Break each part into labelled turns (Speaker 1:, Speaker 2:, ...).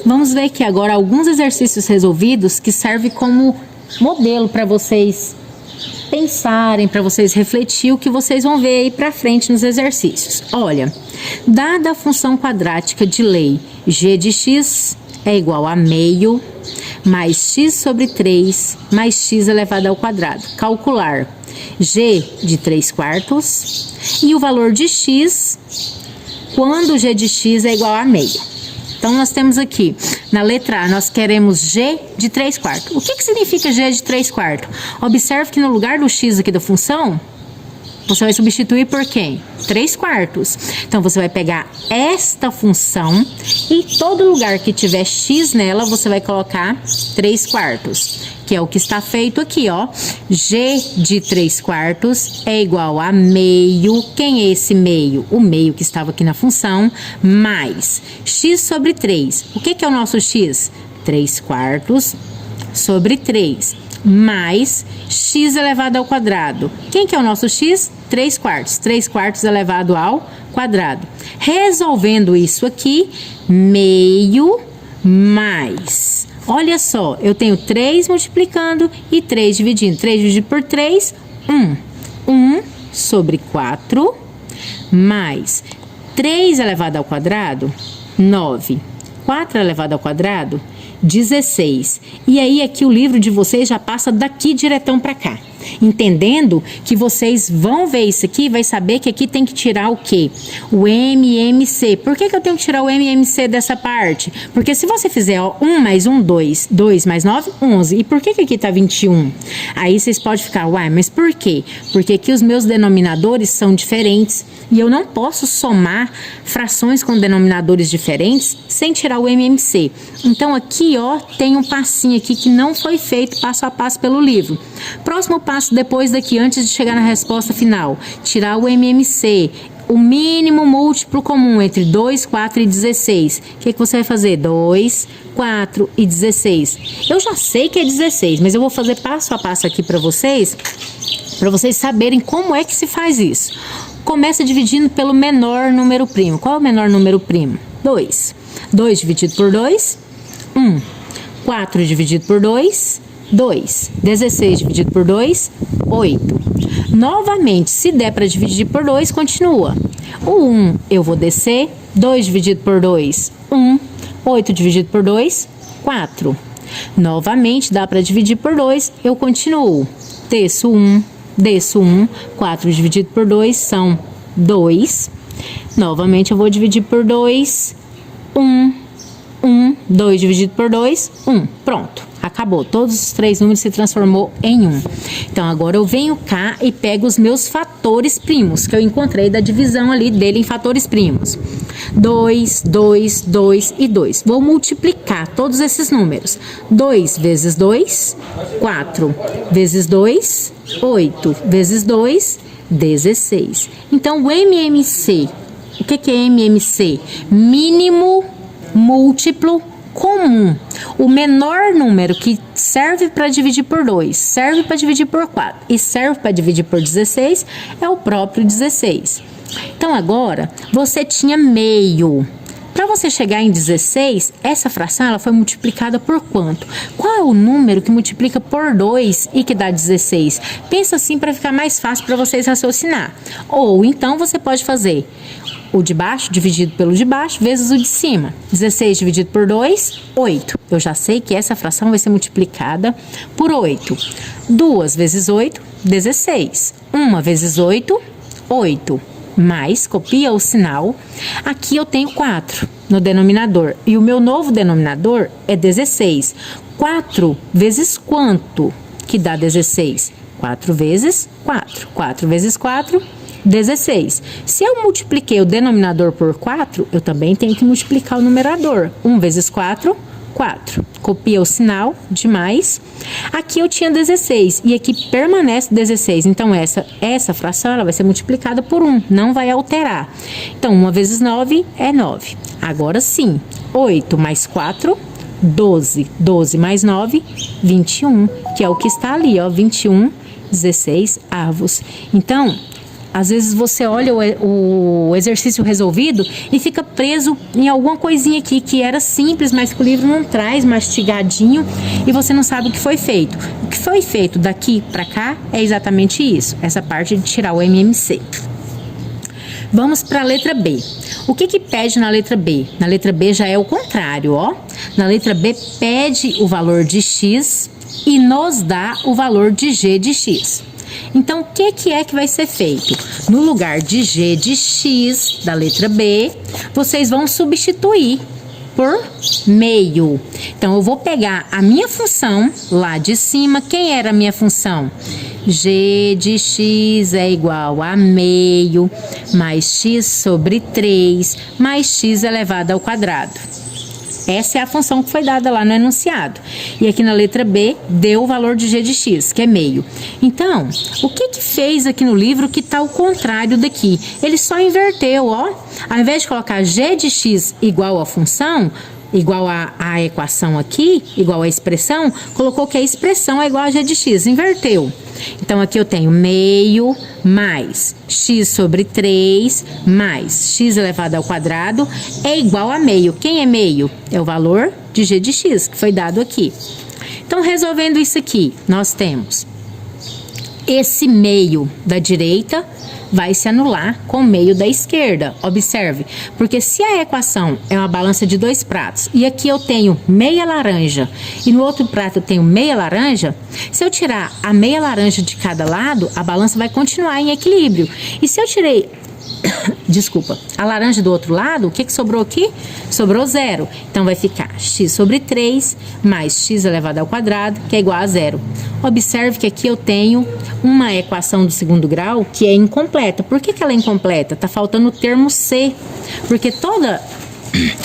Speaker 1: Vamos ver aqui agora alguns exercícios resolvidos que servem como modelo para vocês pensarem, para vocês refletir o que vocês vão ver aí para frente nos exercícios. Olha, dada a função quadrática de lei g de x é igual a meio mais x sobre 3 mais x elevado ao quadrado. Calcular g de 3/4 e o valor de x quando g de x é igual a meio. Então, nós temos aqui, na letra A, nós queremos g de 3/4. O que significa g de 3/4? Observe que no lugar do x aqui da função, você vai substituir por quem? 3/4. Então, você vai pegar esta função e em todo lugar que tiver x nela, você vai colocar 3/4. Que é o que está feito aqui, ó. G de 3/4 é igual a meio. Quem é esse meio? O meio que estava aqui na função, mais x sobre 3. O que é o nosso x? 3/4 sobre 3, mais x elevado ao quadrado. Quem que é o nosso x? 3/4. 3/4 elevado ao quadrado. Resolvendo isso aqui, meio mais... Olha só, eu tenho 3 multiplicando e 3 dividindo. 3 dividido por 3, 1. 1 sobre 4, mais 3 elevado ao quadrado, 9. 4 elevado ao quadrado, 16. E aí aqui o livro de vocês já passa daqui diretão para cá. Entendendo que vocês vão ver isso aqui, vai saber que aqui tem que tirar o quê? O MMC. Por que eu tenho que tirar o MMC dessa parte? Porque se você fizer, ó, 1 mais 1, 2, 2 mais 9, 11. E por que aqui tá 21? Aí vocês podem ficar, uai, mas por quê? Porque aqui os meus denominadores são diferentes e eu não posso somar frações com denominadores diferentes sem tirar o MMC. Então aqui, ó, tem um passinho aqui que não foi feito passo a passo pelo livro. Próximo passo depois daqui, antes de chegar na resposta final, tirar o MMC, o mínimo múltiplo comum entre 2, 4 e 16. O que você vai fazer? 2, 4 e 16. Eu já sei que é 16, mas eu vou fazer passo a passo aqui para vocês saberem como é que se faz isso. Começa dividindo pelo menor número primo. Qual é o menor número primo? 2. 2 dividido por 2, 1. 4 dividido por 2, 2. 16 dividido por 2, 8. Novamente, se der para dividir por 2, continua. O 1 eu vou descer. 2 dividido por 2, 1. 8 dividido por 2, 4. Novamente, dá para dividir por 2, eu continuo. Desço 1. Desço 1. 4 dividido por 2 são 2. Novamente, eu vou dividir por 2, 1. 1. 2 dividido por 2, 1. Pronto. Acabou. Todos os 3 números se transformou em 1. Então, agora eu venho cá e pego os meus fatores primos, que eu encontrei da divisão ali dele em fatores primos. 2, 2, 2 e 2. Vou multiplicar todos esses números. 2 vezes 2, 4. Vezes 2, 8. Vezes 2, 16. Então, o MMC, o que é MMC? Mínimo múltiplo comum. O menor número que serve para dividir por 2, serve para dividir por 4 e serve para dividir por 16 é o próprio 16. Então, agora, você tinha meio. Para você chegar em 16, essa fração ela foi multiplicada por quanto? Qual é o número que multiplica por 2 e que dá 16? Pensa assim para ficar mais fácil para vocês raciocinar. Ou então você pode fazer o de baixo dividido pelo de baixo vezes o de cima. 16 dividido por 2, 8. Eu já sei que essa fração vai ser multiplicada por 8. 2 vezes 8, 16. 1 vezes 8, 8. Mais, copia o sinal. Aqui eu tenho 4 no denominador. E o meu novo denominador é 16. 4 vezes quanto que dá 16? 4 vezes 4. 4 vezes 4, 16. Se eu multipliquei o denominador por 4, eu também tenho que multiplicar o numerador. 1 vezes 4, 4. Copia o sinal de mais. Aqui eu tinha 16 e aqui permanece 16. Então, essa fração ela vai ser multiplicada por 1, não vai alterar. Então, 1 vezes 9 é 9. Agora sim, 8 mais 4, 12. 12 mais 9, 21, que é o que está ali, ó, 21, 16 avos. Então, às vezes você olha o exercício resolvido e fica preso em alguma coisinha aqui que era simples, mas que o livro não traz mastigadinho e você não sabe o que foi feito. O que foi feito daqui para cá é exatamente isso, essa parte de tirar o MMC. Vamos para a letra B. O que pede na letra B? Na letra B já é o contrário, ó. Na letra B pede o valor de x e nos dá o valor de g de x. Então, o que é que vai ser feito? No lugar de g de x, da letra B, vocês vão substituir por meio. Então, eu vou pegar a minha função lá de cima. Quem era a minha função? G de x é igual a meio mais x sobre 3 mais x elevado ao quadrado. Essa é a função que foi dada lá no enunciado. E aqui na letra B, deu o valor de g de x, que é meio. Então, o que fez aqui no livro que está o contrário daqui? Ele só inverteu, ó. Ao invés de colocar g de x igual a função, igual a equação aqui, igual a expressão, colocou que a expressão é igual a g de x, inverteu. Então, aqui eu tenho meio mais x sobre 3 mais x elevado ao quadrado é igual a meio. Quem é meio? É o valor de g de x, que foi dado aqui. Então, resolvendo isso aqui, nós temos esse meio da direita vai se anular com o meio da esquerda. Observe, porque se a equação é uma balança de 2 pratos e aqui eu tenho meia laranja e no outro prato eu tenho meia laranja, se eu tirar a meia laranja de cada lado, a balança vai continuar em equilíbrio. E se eu tirei desculpa, a laranja do outro lado, o que sobrou aqui? Sobrou 0. Então, vai ficar x sobre 3 mais x elevado ao quadrado, que é igual a 0. Observe que aqui eu tenho uma equação do segundo grau que é incompleta. Por que ela é incompleta? Está faltando o termo c. Porque toda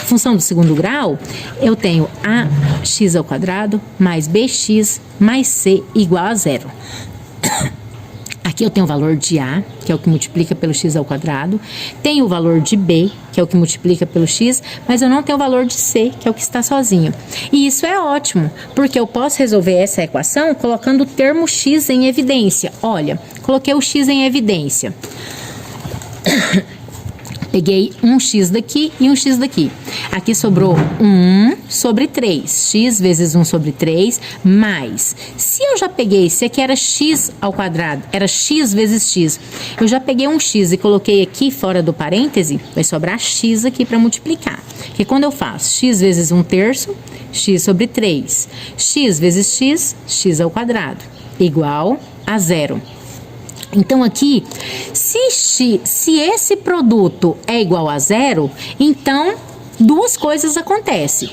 Speaker 1: função do segundo grau, eu tenho ax ao quadrado mais bx mais c igual a 0. Aqui eu tenho o valor de A, que é o que multiplica pelo x ao quadrado. Tenho o valor de B, que é o que multiplica pelo x, mas eu não tenho o valor de C, que é o que está sozinho. E isso é ótimo, porque eu posso resolver essa equação colocando o termo x em evidência. Olha, coloquei o x em evidência. Peguei um x daqui e um x daqui. Aqui sobrou 1 sobre 3. X vezes 1 sobre 3, mais. Se eu já peguei, se aqui era x ao quadrado, era x vezes x. Eu já peguei um x e coloquei aqui fora do parêntese, vai sobrar x aqui para multiplicar. Porque quando eu faço x vezes 1/3, x sobre 3. X vezes x, x ao quadrado, igual a 0. Então, aqui, se esse produto é igual a 0, então, duas coisas acontecem.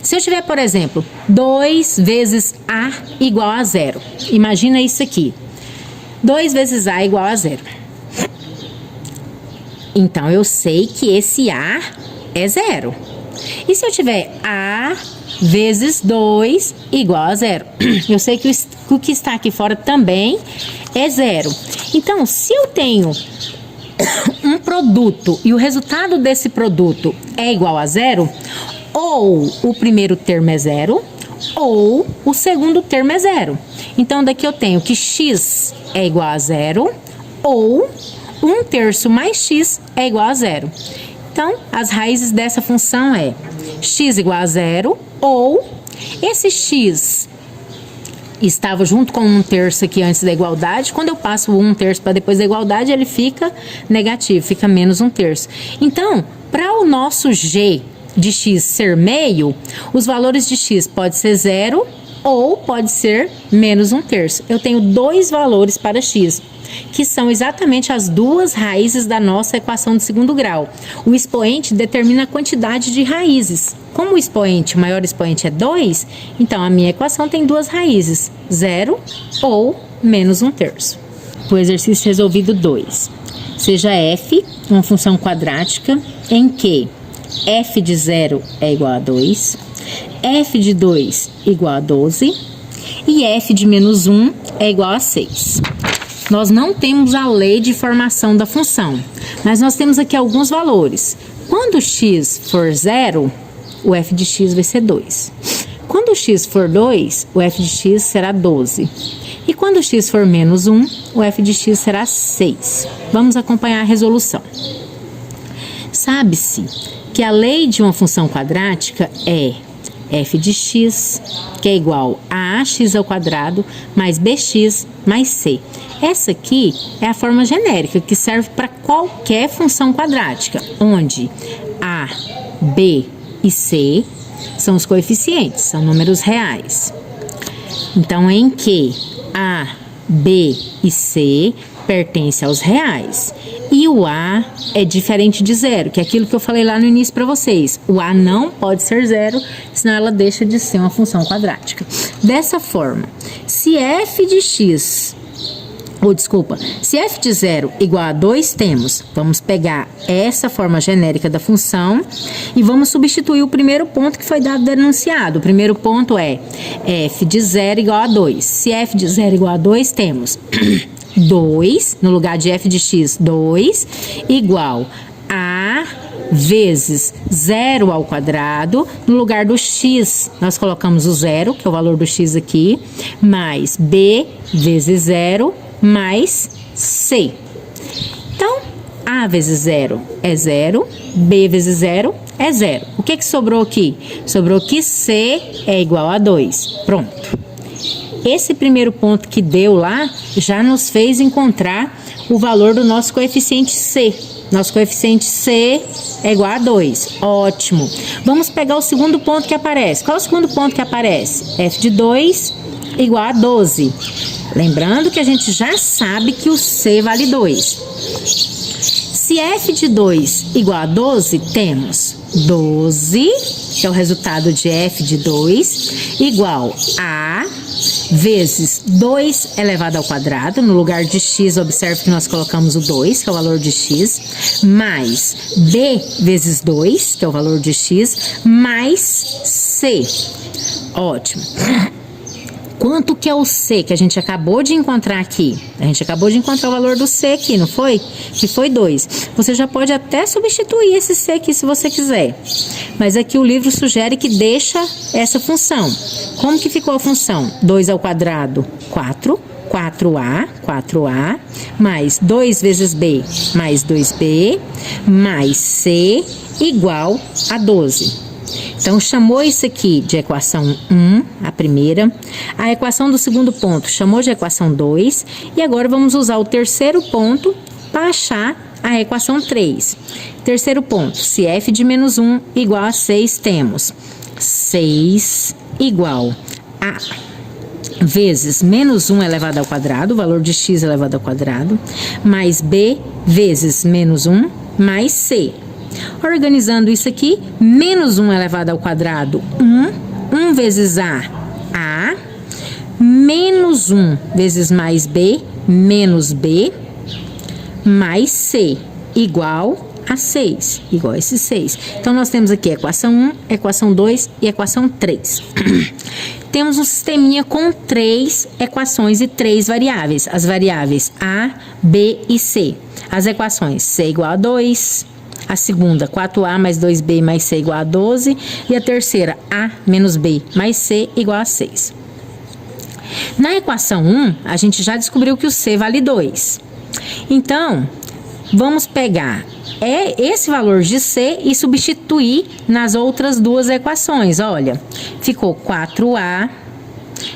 Speaker 1: Se eu tiver, por exemplo, 2 vezes A igual a 0. Imagina isso aqui. 2 vezes A igual a 0. Então, eu sei que esse A é 0. E se eu tiver A vezes 2 igual a 0? Eu sei que o que está aqui fora também é 0. Então, se eu tenho um produto e o resultado desse produto é igual a 0, ou o primeiro termo é 0, ou o segundo termo é 0. Então, daqui eu tenho que x é igual a 0, ou 1/3 mais x é igual a 0. Então, as raízes dessa função é x igual a 0, ou esse x estava junto com 1/3 aqui antes da igualdade. Quando eu passo o 1/3 para depois da igualdade, ele fica negativo, fica menos 1/3. Então, para o nosso g de x ser meio, os valores de x pode ser 0 ou pode ser menos 1/3. Eu tenho dois valores para x, que são exatamente as duas raízes da nossa equação de segundo grau. O expoente determina a quantidade de raízes. Como o maior expoente é 2, então a minha equação tem duas raízes, 0 ou menos 1/3. O exercício resolvido 2. Seja f uma função quadrática em que f de 0 é igual a 2, f de 2 igual a 12 e f de menos 1 é igual a 6. Nós não temos a lei de formação da função, mas nós temos aqui alguns valores. Quando x for 0, o f de x vai ser 2. Quando x for 2, o f de x será 12. E quando x for menos 1, o f de x será 6. Vamos acompanhar a resolução. Sabe-se que a lei de uma função quadrática é f de x, que é igual a ax ao quadrado, mais bx, mais c. Essa aqui é a forma genérica que serve para qualquer função quadrática, onde a, b e c são os coeficientes, são números reais. Então, em que a, b e c pertencem aos reais. E o a é diferente de zero, que é aquilo que eu falei lá no início para vocês. O a não pode ser zero, senão ela deixa de ser uma função quadrática. Dessa forma, se f de x... se f de 0 igual a 2, vamos pegar essa forma genérica da função e vamos substituir o primeiro ponto que foi dado no enunciado. O primeiro ponto é f de 0 igual a 2. Se f de 0 igual a 2, temos 2, no lugar de f de x, 2, igual a vezes 0 ao quadrado, no lugar do x, nós colocamos o 0, que é o valor do x aqui, mais b vezes 0, mais c. Então, a vezes 0 é 0, b vezes 0 é 0. O que sobrou aqui? Sobrou que c é igual a 2. Pronto. Esse primeiro ponto que deu lá já nos fez encontrar o valor do nosso coeficiente c. Nosso coeficiente c é igual a 2. Ótimo. Vamos pegar o segundo ponto que aparece. Qual é o segundo ponto que aparece? F de 2 igual a 12. Lembrando que a gente já sabe que o c vale 2. Se f de 2 igual a 12, temos 12, que é o resultado de f de 2, igual a vezes 2 elevado ao quadrado, no lugar de x, observe que nós colocamos o 2, que é o valor de x, mais b vezes 2, que é o valor de x, mais c. Ótimo. Quanto que é o C que a gente acabou de encontrar aqui? A gente acabou de encontrar o valor do C aqui, não foi? Que foi 2. Você já pode até substituir esse C aqui se você quiser. Mas aqui o livro sugere que deixa essa função. Como que ficou a função? 2 ao quadrado, 4. 4A, mais 2 vezes B, mais 2B, mais C, igual a 12. Então, chamou isso aqui de equação 1, a primeira. A equação do segundo ponto chamou de equação 2. E agora vamos usar o terceiro ponto para achar a equação 3. Terceiro ponto, se f de menos 1 igual a 6, temos 6 igual a vezes menos 1 elevado ao quadrado, o valor de x elevado ao quadrado, mais b vezes menos 1, mais c. Organizando isso aqui, menos 1 elevado ao quadrado, 1 vezes a, menos 1 vezes mais b, menos b, mais c, igual a 6, igual a esse 6. Então, nós temos aqui a equação 1, equação 2 e equação 3. Temos um sisteminha com 3 equações e 3 variáveis. As variáveis a, b e c. As equações c igual a 2... A segunda, 4A mais 2B mais C igual a 12. E a terceira, A menos B mais C igual a 6. Na equação 1, a gente já descobriu que o C vale 2. Então, vamos pegar esse valor de C e substituir nas outras duas equações. Olha, ficou 4A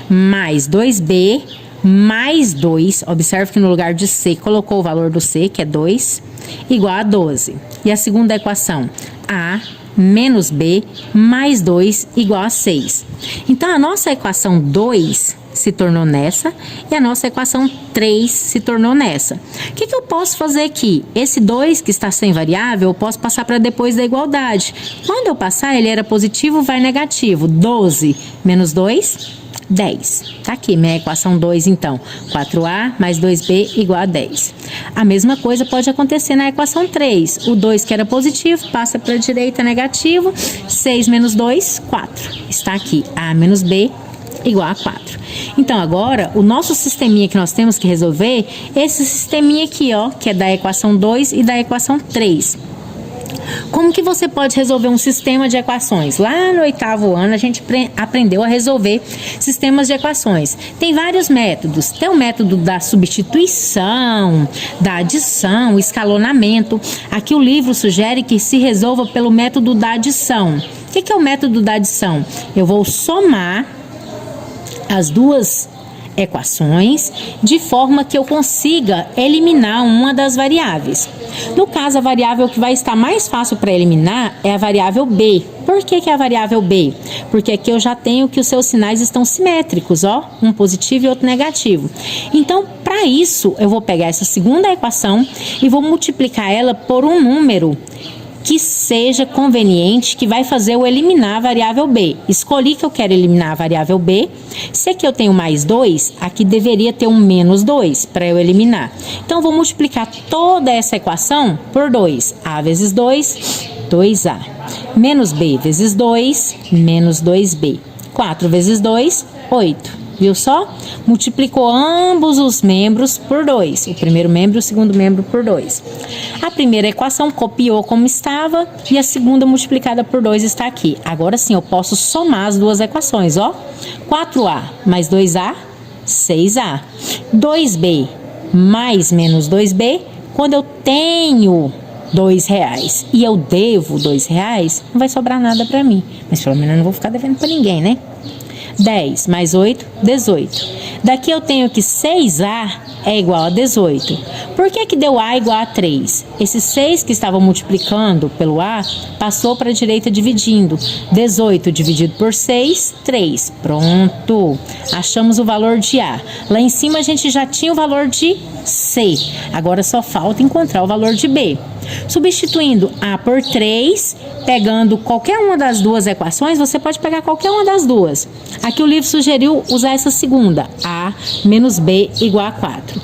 Speaker 1: mais 2B mais 2. Observe que no lugar de C colocou o valor do C, que é 2, igual a 12. E a segunda equação, A menos B mais 2 igual a 6. Então, a nossa equação 2 se tornou nessa e a nossa equação 3 se tornou nessa. O que eu posso fazer aqui? Esse 2 que está sem variável, eu posso passar para depois da igualdade. Quando eu passar, ele era positivo, vai negativo. 12 menos 2... 10. Tá aqui minha equação 2, então. 4A mais 2B igual a 10. A mesma coisa pode acontecer na equação 3. O 2 que era positivo passa para a direita negativo. 6 menos 2, 4. Está aqui A menos B igual a 4. Então, agora, o nosso sisteminha que nós temos que resolver, esse sisteminha aqui, ó, que é da equação 2 e da equação 3. Como que você pode resolver um sistema de equações? Lá no 8º ano a gente aprendeu a resolver sistemas de equações. Tem vários métodos. Tem o método da substituição, da adição, escalonamento. Aqui o livro sugere que se resolva pelo método da adição. O que é o método da adição? Eu vou somar as duas equações de forma que eu consiga eliminar uma das variáveis. No caso, a variável que vai estar mais fácil para eliminar é a variável b. Por que é a variável b? Porque aqui eu já tenho que os seus sinais estão simétricos, ó, um positivo e outro negativo. Então, para isso, eu vou pegar essa segunda equação e vou multiplicar ela por um número que seja conveniente, que vai fazer eu eliminar a variável b. Escolhi que eu quero eliminar a variável b. Se aqui eu tenho mais 2, aqui deveria ter um menos 2 para eu eliminar. Então, eu vou multiplicar toda essa equação por 2. A vezes 2, 2a. Menos b vezes 2, menos 2b. 4 vezes 2, 8. Viu só? Multiplicou ambos os membros por 2. O primeiro membro e o segundo membro por 2. A primeira equação copiou como estava e a segunda multiplicada por 2 está aqui. Agora sim, eu posso somar as duas equações, ó. 4a mais 2a, 6a. 2b mais menos 2b, quando eu tenho R$2 e eu devo R$2, não vai sobrar nada para mim. Mas pelo menos eu não vou ficar devendo para ninguém, né? 10 mais 8, 18. Daqui eu tenho que 6A é igual a 18. Por que deu A igual a 3? Esse 6 que estava multiplicando pelo A passou para a direita dividindo. 18 dividido por 6, 3. Pronto. Achamos o valor de A. Lá em cima a gente já tinha o valor de C. Agora só falta encontrar o valor de B. Substituindo A por 3, pegando qualquer uma das duas equações, você pode pegar qualquer uma das duas. Aqui o livro sugeriu usar essa segunda, A menos B igual a 4.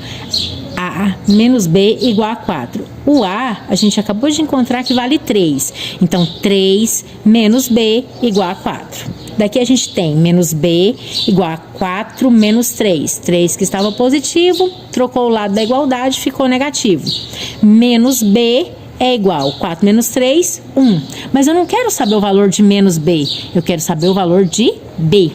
Speaker 1: A menos B igual a 4. O A, a gente acabou de encontrar que vale 3. Então, 3 menos B igual a 4. Daqui a gente tem menos B igual a 4 menos 3. 3 que estava positivo, trocou o lado da igualdade, ficou negativo. Menos B é igual a 4 menos 3, 1. Mas eu não quero saber o valor de menos B, eu quero saber o valor de B.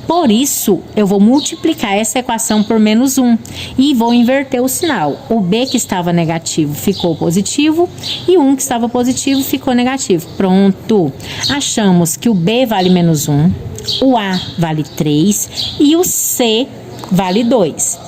Speaker 1: Por isso, eu vou multiplicar essa equação por menos 1 e vou inverter o sinal. O B que estava negativo ficou positivo e o 1 que estava positivo ficou negativo. Pronto! Achamos que o B vale menos 1, o A vale 3 e o C vale 2.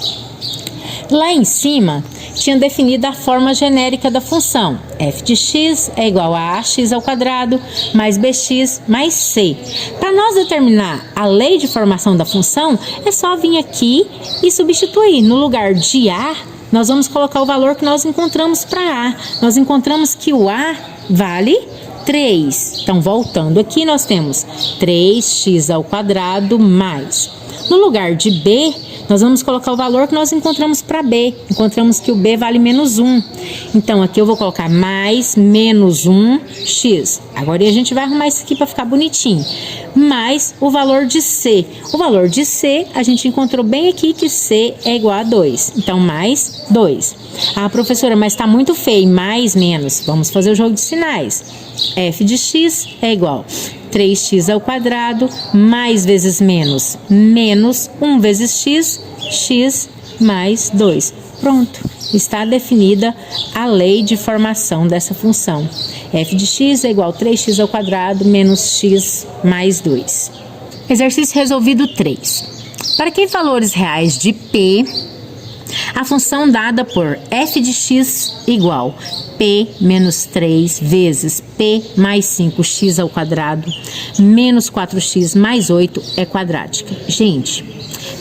Speaker 1: Lá em cima, tinha definido a forma genérica da função. f de x é igual a ax ao quadrado mais bx mais c. Para nós determinar a lei de formação da função, é só vir aqui e substituir. No lugar de a, nós vamos colocar o valor que nós encontramos para a. Nós encontramos que o a vale 3. Então, voltando aqui, nós temos 3x ao quadrado mais. No lugar de b, nós vamos colocar o valor que nós encontramos para B. Encontramos que o B vale menos 1. Então, aqui eu vou colocar mais menos 1x. Agora a gente vai arrumar isso aqui para ficar bonitinho. Mais o valor de C. O valor de C, a gente encontrou bem aqui que C é igual a 2. Então, mais 2. Ah, professora, mas está muito feio. Mais, menos. Vamos fazer o jogo de sinais. f de x é igual a 3x ao quadrado mais vezes menos, menos 1 vezes x, x mais 2. Pronto, está definida a lei de formação dessa função. f de x é igual a 3x ao quadrado menos x mais 2. Exercício resolvido 3. Para que valores reais de P, a função dada por f de x igual p menos 3 vezes p mais 5x ao quadrado menos 4x mais 8 é quadrática. Gente,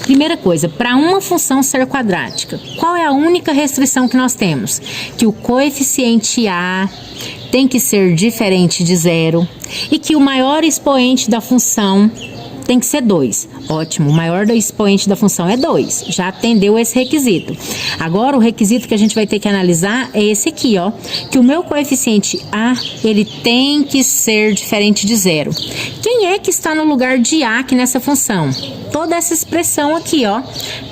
Speaker 1: primeira coisa, para uma função ser quadrática, qual é a única restrição que nós temos? Que o coeficiente a tem que ser diferente de zero e que o maior expoente da função tem que ser 2. Ótimo, o maior expoente da função é 2. Já atendeu esse requisito. Agora, o requisito que a gente vai ter que analisar é esse aqui, ó. Que o meu coeficiente A, ele tem que ser diferente de zero. Quem é que está no lugar de A aqui nessa função? Toda essa expressão aqui, ó.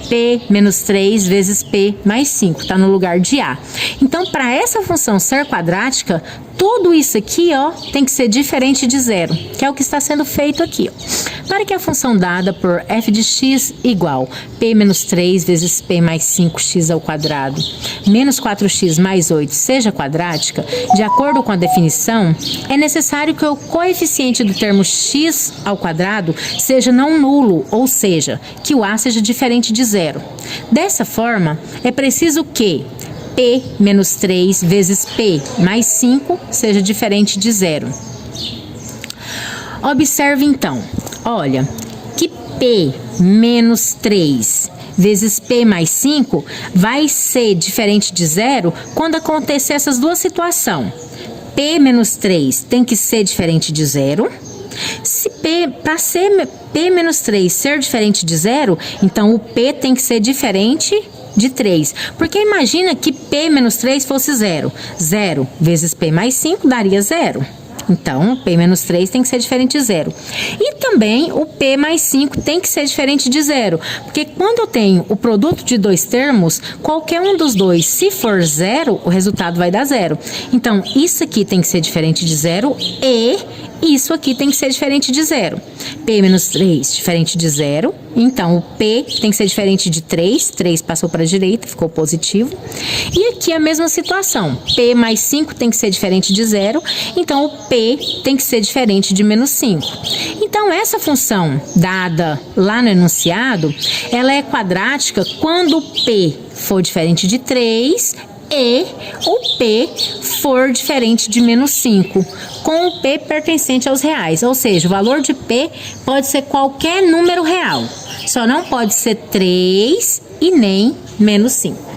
Speaker 1: P menos 3 vezes P mais 5, está no lugar de A. Então, para essa função ser quadrática, tudo isso aqui, ó, tem que ser diferente de zero, que é o que está sendo feito aqui, ó. Para que a função dada por f de x igual p menos 3 vezes p mais 5x ao quadrado menos 4x mais 8 seja quadrática, de acordo com a definição, é necessário que o coeficiente do termo x ao quadrado seja não nulo, ou seja, que o a seja diferente de zero. Dessa forma, é preciso que p menos 3 vezes p mais 5 seja diferente de zero. Observe então, olha, que p menos 3 vezes p mais 5 vai ser diferente de zero quando acontecer essas duas situações. P menos 3 tem que ser diferente de zero. Se para ser p menos 3 ser diferente de zero, então o p tem que ser diferente de 3. Porque imagina que p menos 3 fosse zero. 0 vezes p mais 5 daria zero. Então, P menos 3 tem que ser diferente de zero. E também o P mais 5 tem que ser diferente de zero. Porque quando eu tenho o produto de dois termos, qualquer um dos dois, se for zero, o resultado vai dar zero. Então, isso aqui tem que ser diferente de zero e isso aqui tem que ser diferente de zero. P menos 3 diferente de zero. Então, o P tem que ser diferente de 3. 3 passou para a direita, ficou positivo. E aqui a mesma situação. P mais 5 tem que ser diferente de zero. Então, o P tem que ser diferente de menos 5. Então, essa função dada lá no enunciado, ela é quadrática quando o P for diferente de 3 e o P for diferente de menos 5, com o P pertencente aos reais. Ou seja, o valor de P pode ser qualquer número real. Só não pode ser 3 e nem menos 5.